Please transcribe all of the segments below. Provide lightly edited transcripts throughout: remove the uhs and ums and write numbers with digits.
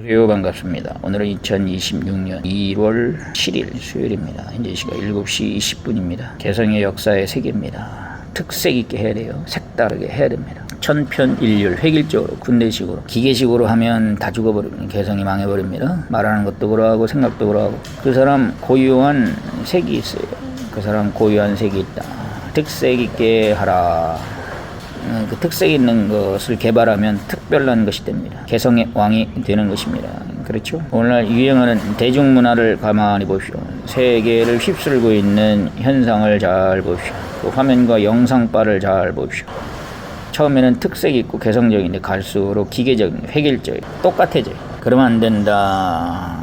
안녕하세요. 반갑습니다. 오늘은 2026년 2월 7일 수요일입니다. 현재 시각 7시 20분입니다. 개성의 역사의 세계입니다. 특색 있게 해야 돼요. 색다르게 해야 됩니다. 천편일률, 획일적으로, 군대식으로, 기계식으로 하면 다 죽어버립니다. 개성이 망해버립니다. 말하는 것도 그러하고 생각도 그러하고. 그 사람 고유한 색이 있어요. 그 사람 고유한 색이 있다. 특색 있게 하라. 그 특색 있는 것을 개발하면 특별한 것이 됩니다. 개성의 왕이 되는 것입니다. 그렇죠? 오늘날 유행하는 대중문화를 가만히 보십시오. 세계를 휩쓸고 있는 현상을 잘 보십시오. 그 화면과 영상바를 잘 보십시오. 처음에는 특색 있고 개성적인데 갈수록 기계적인, 획일적인, 똑같아져요. 그러면 안 된다.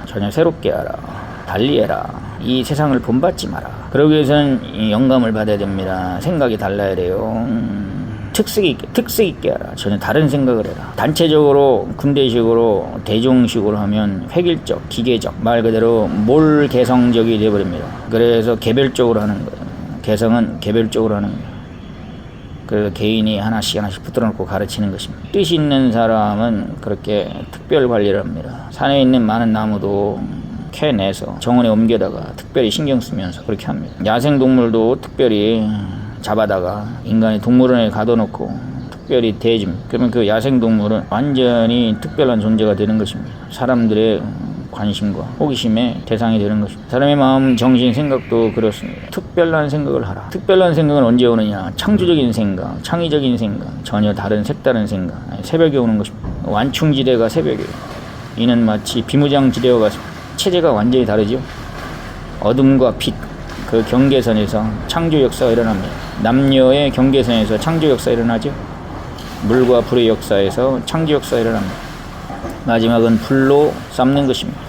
전혀 새롭게 하라. 달리 해라. 이 세상을 본받지 마라. 그러기 위해서는 영감을 받아야 됩니다. 생각이 달라야 돼요. 특색 있게 하라. 전혀 다른 생각을 해라. 단체적으로 군대식으로 대중식으로 하면 획일적, 기계적, 말 그대로 몰개성적이 되어버립니다. 그래서 개별적으로 하는 거예요. 개성은 개별적으로 하는 거예요. 그래서 개인이 하나씩 붙들어놓고 가르치는 것입니다. 뜻 있는 사람은 그렇게 특별 관리를 합니다. 산에 있는 많은 나무도 캐내서 정원에 옮겨다가 특별히 신경 쓰면서 그렇게 합니다. 야생동물도 특별히 잡아다가 인간이 동물원에 가둬놓고 특별히 대해줍니다. 그러면 그 야생동물은 완전히 특별한 존재가 되는 것입니다. 사람들의 관심과 호기심의 대상이 되는 것입니다. 사람의 마음, 정신, 생각도 그렇습니다. 특별한 생각을 하라. 특별한 생각은 언제 오느냐? 창조적인 생각, 창의적인 생각, 전혀 다른 색다른 생각. 새벽에 오는 것입니다. 완충지대가 새벽에, 이는 마치 비무장지대와 같습니다. 체제가 완전히 다르죠. 어둠과 빛, 그 경계선에서 창조 역사가 일어납니다. 남녀의 경계선에서 창조 역사가 일어나죠. 물과 불의 역사에서 창조 역사가 일어납니다. 마지막은 불로 삶는 것입니다.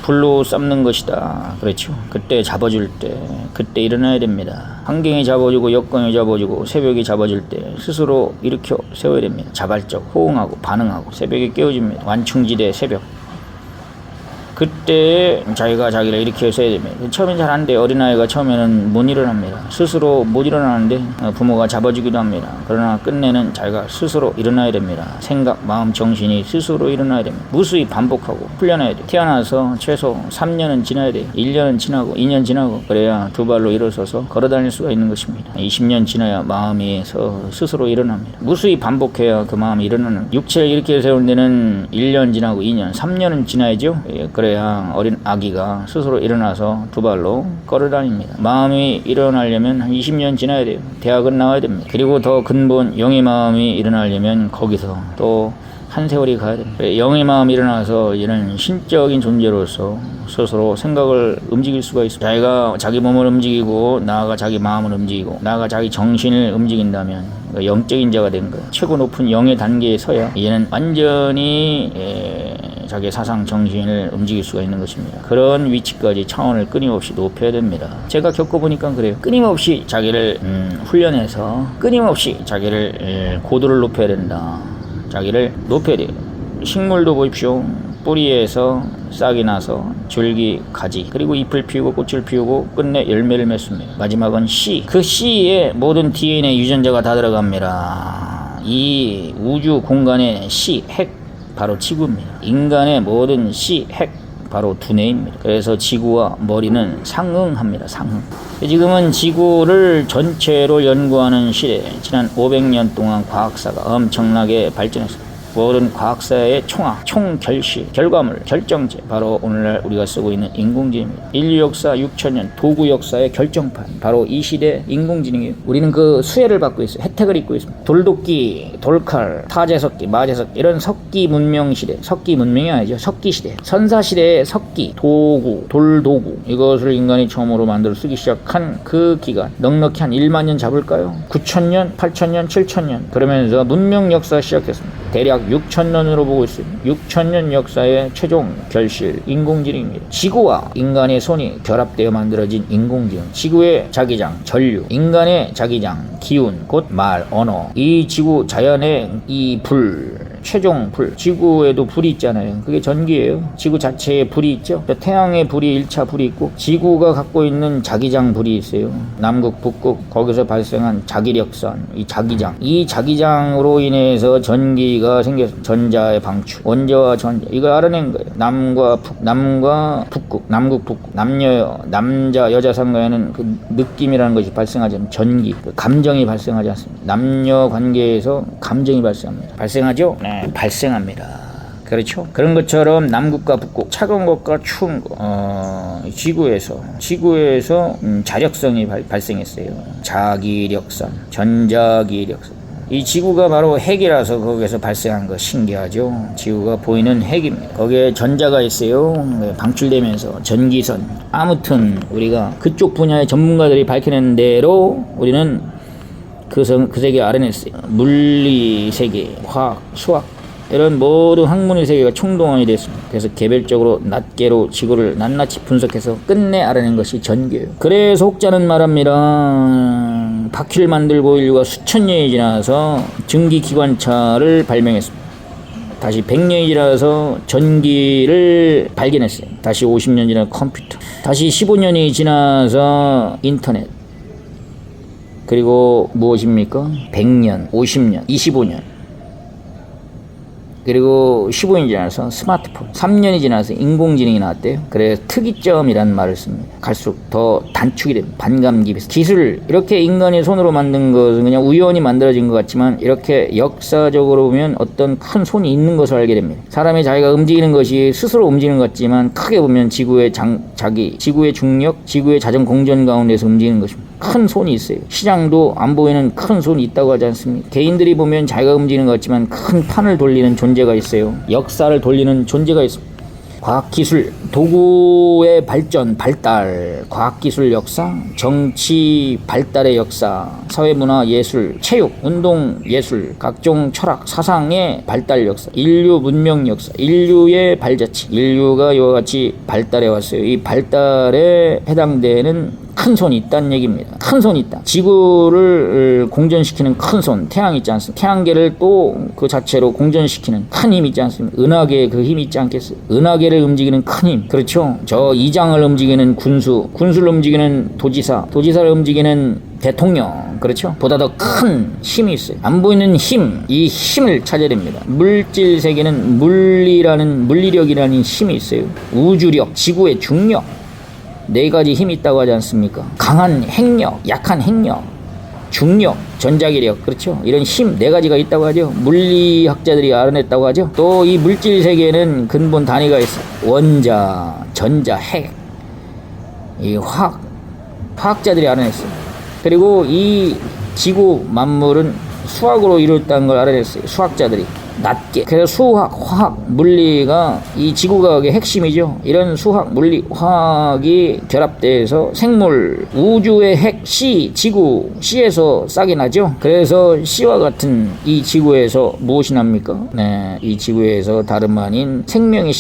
불로 삶는 것이다. 그렇죠. 그때 잡아줄 때, 그때 일어나야 됩니다. 환경이 잡아주고 여건이 잡아주고 새벽이 잡아줄 때 스스로 일으켜 세워야 됩니다. 자발적, 호응하고 반응하고 새벽에 깨워줍니다. 완충지대 새벽. 그때 자기가 자기를 일으켜서 해야 됩니다. 처음엔 잘 안 돼요. 어린아이가 처음에는 못 일어납니다. 스스로 못 일어나는데 부모가 잡아주기도 합니다. 그러나 끝내는 자기가 스스로 일어나야 됩니다. 생각, 마음, 정신이 스스로 일어나야 됩니다. 무수히 반복하고 훈련해야 돼요. 태어나서 최소 3년은 지나야 돼요. 1년은 지나고 2년 지나고 그래야 두 발로 일어서서 걸어다닐 수가 있는 것입니다. 20년 지나야 마음이 스스로 일어납니다. 무수히 반복해야 그 마음이 일어나는. 육체를 일으켜 세우는 데는 1년 지나고 2년, 3년은 지나야죠. 그래야 어린 아기가 스스로 일어나서 두 발로 걸어다닙니다. 마음이 일어나려면 한 20년 지나야 돼요. 대학은 나와야 됩니다. 그리고 더 근본 영의 마음이 일어나려면 거기서 또 한 세월이 가야 됩니다. 영의 마음이 일어나서 이런 신적인 존재로서 스스로 생각을 움직일 수가 있습니다. 자기가 자기 몸을 움직이고 나아가 자기 마음을 움직이고 나아가 자기 정신을 움직인다면 영적인 자가 된 거예요. 최고 높은 영의 단계에 서야 이제는 완전히 자기 사상 정신을 움직일 수가 있는 것입니다. 그런 위치까지 차원을 끊임없이 높여야 됩니다. 제가 겪어보니까 그래요. 끊임없이 자기를 훈련해서 끊임없이 자기를 고도를 높여야 된다. 자기를 높여야 돼요. 식물도 보십시오. 뿌리에서 싹이 나서 줄기, 가지, 그리고 잎을 피우고 꽃을 피우고 끝내 열매를 맺습니다. 마지막은 씨. 그 씨에 모든 DNA 유전자가 다 들어갑니다. 이 우주 공간의 씨, 핵, 바로 지구입니다. 인간의 모든 씨, 핵, 바로 두뇌입니다. 그래서 지구와 머리는 상응합니다. 상응. 지금은 지구를 전체로 연구하는 시대, 지난 500년 동안 과학사가 엄청나게 발전했습니다. 모든 과학사의 총학, 총결실, 결과물, 결정체, 바로 오늘날 우리가 쓰고 있는 인공지능입니다. 인류 역사 6천년, 도구 역사의 결정판, 바로 이 시대 인공지능이에요. 우리는 그 수혜를 받고 있어요. 혜택을 입고 있습니다. 돌도끼, 돌칼, 타제석기, 마제석기, 이런 석기 문명 시대, 석기 문명이 아니죠. 석기 시대, 선사 시대의 석기, 도구, 돌도구, 이것을 인간이 처음으로 만들어 쓰기 시작한 그 기간, 넉넉히 한 1만 년 잡을까요? 9천년, 8천년, 7천년, 그러면서 문명 역사 시작했습니다. 대략 6천년으로 보고 있습니다. 6천년 역사의 최종 결실, 인공지능입니다. 지구와 인간의 손이 결합되어 만들어진 인공지능. 지구의 자기장, 전류, 인간의 자기장, 기운, 곧 말, 언어. 이 지구 자연의 이 불, 최종 불. 지구에도 불이 있잖아요. 그게 전기예요. 지구 자체에 불이 있죠. 태양의 불이 1차 불이 있고 지구가 갖고 있는 자기장 불이 있어요. 남극, 북극 거기서 발생한 자기력선, 이 자기장. 이 자기장으로 인해서 전기가 생겨서 전자의 방출. 원자와 전자. 이걸 알아낸 거예요. 남과 북극, 남극, 북극. 남자, 여자 상관에는 그 느낌이라는 것이 발생하지 않습니다. 전기, 그 감정이 발생하지 않습니다. 남녀 관계에서 감정이 발생합니다. 발생하죠? 네, 발생합니다. 그렇죠? 그런 것처럼 남극과 북극, 차가운 것과 추운 것, 지구에서 자력성이 발생했어요. 자기력선, 전자기력선. 이 지구가 바로 핵이라서 거기에서 발생한 거 신기하죠. 지구가 보이는 핵입니다. 거기에 전자가 있어요. 방출되면서 전기선. 아무튼 우리가 그쪽 분야의 전문가들이 밝혀낸 대로 우리는 그 세계 알아냈어요. 물리 세계, 화학, 수학 이런 모든 학문의 세계가 총동원이 됐습니다. 그래서 개별적으로 낱개로 지구를 낱낱이 분석해서 끝내 알아낸 것이 전기예요. 그래서 혹자는 말합니다. 바퀴를 만들고 인류가 수천 년이 지나서 증기기관차를 발명했습니다. 다시 100년이 지나서 전기를 발견했어요. 다시 50년 지나 컴퓨터. 다시 15년이 지나서 인터넷. 그리고 무엇입니까? 100년, 50년, 25년. 그리고 15년이 지나서 스마트폰, 3년이 지나서 인공지능이 나왔대요. 그래서 특이점이라는 말을 씁니다. 갈수록 더 단축이 됩니다. 반감기 기술, 이렇게 인간이 손으로 만든 것은 그냥 우연히 만들어진 것 같지만 이렇게 역사적으로 보면 어떤 큰 손이 있는 것을 알게 됩니다. 사람이 자기가 움직이는 것이 스스로 움직이는 것 같지만 크게 보면 지구의 지구의 중력, 지구의 자전 공전 가운데서 움직이는 것입니다. 큰 손이 있어요. 시장도 안 보이는 큰 손이 있다고 하지 않습니까? 개인들이 보면 자기가 움직이는 것 같지만 큰 판을 돌리는 존재가 있어요. 역사를 돌리는 존재가 있습니다. 과학기술, 도구의 발전, 발달, 과학기술 역사, 정치 발달의 역사, 사회문화 예술, 체육, 운동 예술, 각종 철학, 사상의 발달 역사, 인류 문명 역사, 인류의 발자취, 인류가 이와 같이 발달해 왔어요. 이 발달에 해당되는 큰 손이 있다는 얘기입니다. 큰 손이 있다. 지구를 공전시키는 큰 손, 태양 있지 않습니까? 태양계를 또 그 자체로 공전시키는 큰 힘 있지 않습니까? 은하계에 그 힘이 있지 않겠어요? 은하계를 움직이는 큰 힘. 그렇죠? 저 이장을 움직이는 군수를 움직이는 도지사, 도지사를 움직이는 대통령. 그렇죠? 보다 더 큰 힘이 있어요. 안 보이는 힘, 이 힘을 찾아야 됩니다. 물질 세계는 물리력이라는 힘이 있어요. 우주력, 지구의 중력. 4가지 힘이 있다고 하지 않습니까? 강한 핵력, 약한 핵력, 중력, 전자기력, 그렇죠? 이런 힘 4가지가 있다고 하죠. 물리학자들이 알아냈다고 하죠. 또 이 물질 세계에는 근본 단위가 있어요. 원자, 전자, 핵, 이 화학자들이 알아냈어요. 그리고 이 지구 만물은 수학으로 이루어졌다는 걸 알아냈어요. 수학자들이. 낮게. 그래서 수학, 화학, 물리가 이 지구과학의 핵심이죠. 이런 수학, 물리, 화학이 결합돼서 생물, 우주의 핵, 지구, C에서 싹이 나죠. 그래서 C와 같은 이 지구에서 무엇이 납니까? 네, 이 지구에서 다름 아닌 생명이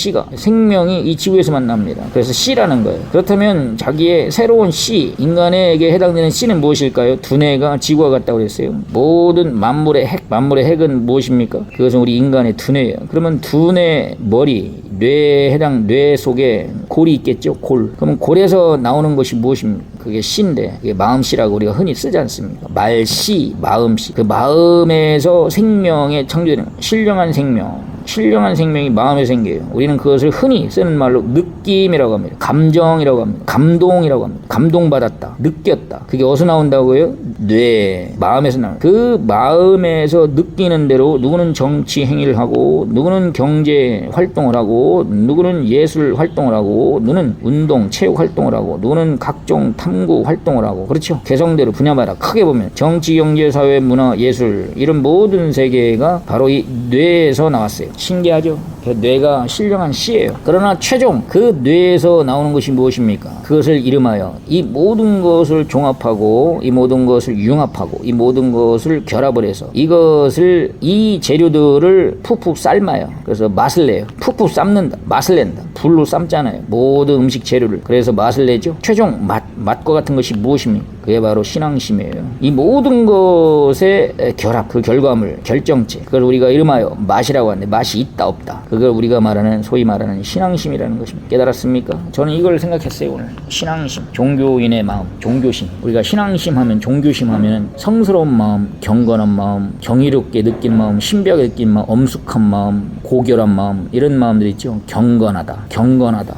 이 지구에서만 납니다. 그래서 C라는 거예요. 그렇다면 자기의 새로운 C, 인간에게 해당되는 C는 무엇일까요? 두뇌가 지구와 같다고 그랬어요. 모든 만물의 핵은 무엇입니까? 그것은 우리 인간의 두뇌예요. 그러면 두뇌, 머리, 뇌 속에 골이 있겠죠. 골. 그러면 골에서 나오는 것이 무엇입니까? 그게 씨인데, 그게 마음씨라고 우리가 흔히 쓰지 않습니까? 말씨, 마음씨. 그 마음에서 생명의 창조되는 신령한 생명이 마음에 생겨요. 우리는 그것을 흔히 쓰는 말로 느낌이라고 합니다. 감정이라고 합니다. 감동이라고 합니다. 감동받았다. 느꼈다. 그게 어디서 나온다고요? 뇌, 마음에서 나옵니다. 그 마음에서 느끼는 대로 누구는 정치 행위를 하고, 누구는 경제 활동을 하고, 누구는 예술 활동을 하고, 누구는 운동, 체육 활동을 하고, 누구는 각종 탐구 활동을 하고, 그렇죠? 개성대로 분야마다 크게 보면 정치, 경제, 사회, 문화, 예술 이런 모든 세계가 바로 이 뇌에서 나왔어요. 신기하죠? 그 뇌가 신령한 씨예요. 그러나 최종 그 뇌에서 나오는 것이 무엇입니까? 그것을 이름하여 이 모든 것을 종합하고 이 모든 것을 융합하고 이 모든 것을 결합을 해서 이것을 이 재료들을 푹푹 삶아요. 그래서 맛을 내요. 푹푹 삶는다. 맛을 낸다. 불로 삶잖아요. 모든 음식 재료를. 그래서 맛을 내죠. 최종 맛과 같은 것이 무엇입니까? 그게 바로 신앙심이에요. 이 모든 것의 결합, 그 결과물, 결정체, 그걸 우리가 이름하여 맛이라고 하는데 맛이 있다 없다. 그걸 우리가 말하는 소위 말하는 신앙심이라는 것입니다. 깨달았습니까? 저는 이걸 생각했어요. 오늘 신앙심, 종교인의 마음, 종교심. 우리가 신앙심 하면, 종교심 하면 성스러운 마음, 경건한 마음, 경이롭게 느낀 마음, 신비하게 느낀 마음, 엄숙한 마음, 고결한 마음, 이런 마음들 있죠. 경건하다,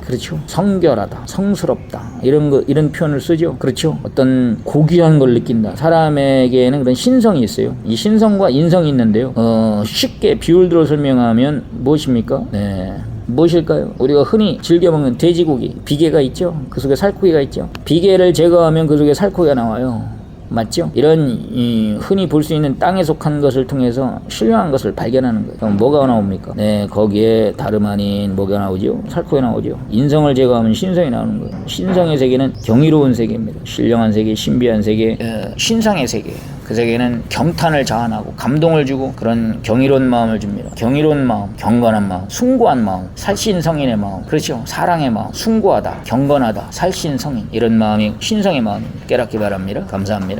그렇죠. 성결하다, 성스럽다, 이런 표현을 쓰죠. 그렇죠. 어떤 고귀한 걸 느낀다. 사람에게는 그런 신성이 있어요. 이 신성과 인성이 있는데요. 쉽게 비율들로 설명하면 무엇입니까? 네. 무엇일까요? 우리가 흔히 즐겨 먹는 돼지고기, 비계가 있죠. 그 속에 살코기가 있죠. 비계를 제거하면 그 속에 살코기가 나와요. 맞죠? 이런 흔히 볼 수 있는 땅에 속한 것을 통해서 신령한 것을 발견하는 거예요. 그럼 뭐가 나옵니까? 네, 거기에 다름 아닌 뭐가 나오죠? 살코기가 나오죠. 인성을 제거하면 신성이 나오는 거예요. 신성의 세계는 경이로운 세계입니다. 신령한 세계, 신비한 세계, 신상의 세계. 그 세계는 경탄을 자아나고 감동을 주고 그런 경이로운 마음을 줍니다. 경이로운 마음, 경건한 마음, 숭고한 마음, 살신성인의 마음, 그렇죠. 사랑의 마음, 숭고하다, 경건하다, 살신성인, 이런 마음이 신성의 마음입니다. 깨닫기 바랍니다. 감사합니다.